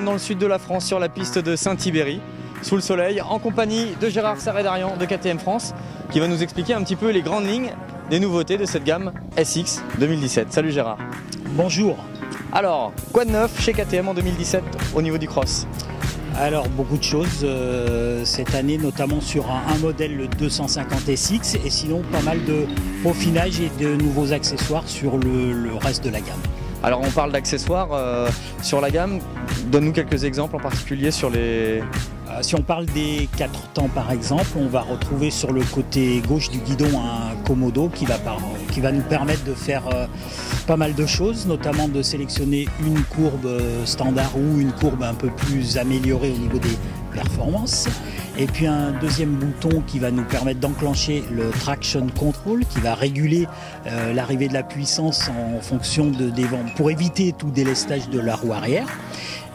sommes dans le sud de la France sur la piste de Saint-Ibéry, sous le soleil, en compagnie de Gérard Sarrédarian de KTM France, qui va nous expliquer un petit peu les grandes lignes des nouveautés de cette gamme SX 2017. Salut Gérard. Bonjour. Alors, quoi de neuf chez KTM en 2017 au niveau du cross? Alors beaucoup de choses cette année, notamment sur un modèle le 250 SX et sinon pas mal de peaufinage et de nouveaux accessoires sur le reste de la gamme. Alors on parle d'accessoires sur la gamme, donne-nous quelques exemples en particulier sur les... Si on parle des 4 temps par exemple, on va retrouver sur le côté gauche du guidon un Komodo qui va nous permettre de faire pas mal de choses, notamment de sélectionner une courbe standard ou une courbe un peu plus améliorée au niveau des performances. Et puis un deuxième bouton qui va nous permettre d'enclencher le traction control qui va réguler l'arrivée de la puissance en fonction des vents pour éviter tout délestage de la roue arrière.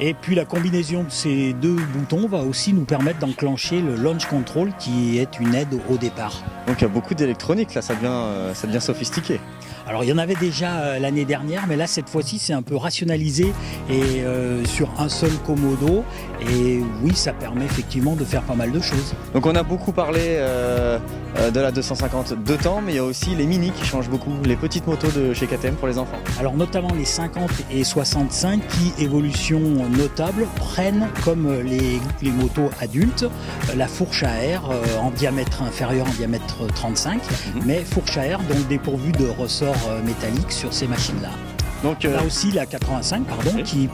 Et puis la combinaison de ces deux boutons va aussi nous permettre d'enclencher le launch control qui est une aide au départ. Donc il y a beaucoup d'électronique là, ça devient sophistiqué. Alors il y en avait déjà l'année dernière, mais là cette fois-ci c'est un peu rationalisé et sur un seul Komodo. Et oui, ça permet effectivement de faire pas mal de choses. Donc on a beaucoup parlé de la 250 2 temps, mais il y a aussi les mini qui changent beaucoup, les petites motos de chez KTM pour les enfants. Alors notamment les 50 et 65 qui, évolution notable, prennent comme les motos adultes la fourche à air en diamètre inférieur, en diamètre 35, mais fourche à air donc dépourvue de ressorts métalliques sur ces machines-là. Donc là aussi la 85 oui. qui ne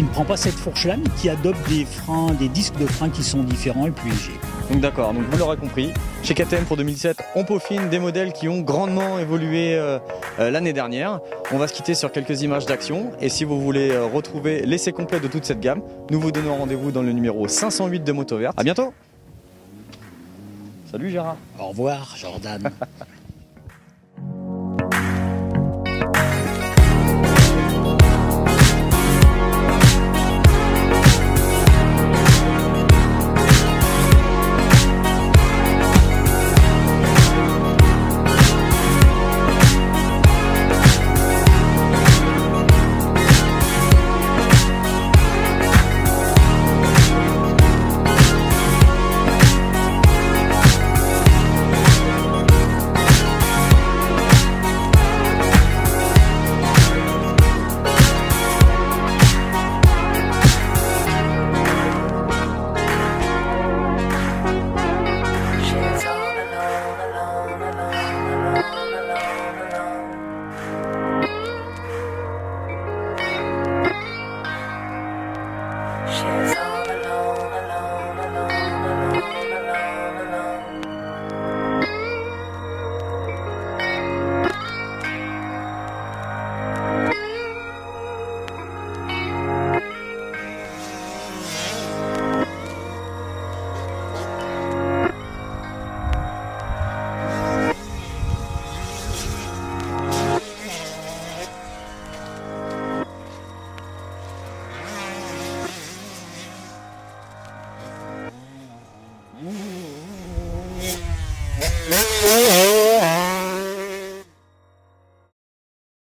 prend pas cette fourche-là, mais qui adopte des disques de frein qui sont différents et plus légers. Donc d'accord, donc vous l'aurez compris, chez KTM pour 2017, on peaufine des modèles qui ont grandement évolué l'année dernière. On va se quitter sur quelques images d'action et si vous voulez retrouver l'essai complet de toute cette gamme, nous vous donnons rendez-vous dans le numéro 508 de Moto Verte. À bientôt. Salut Gérard. Au revoir Jordan.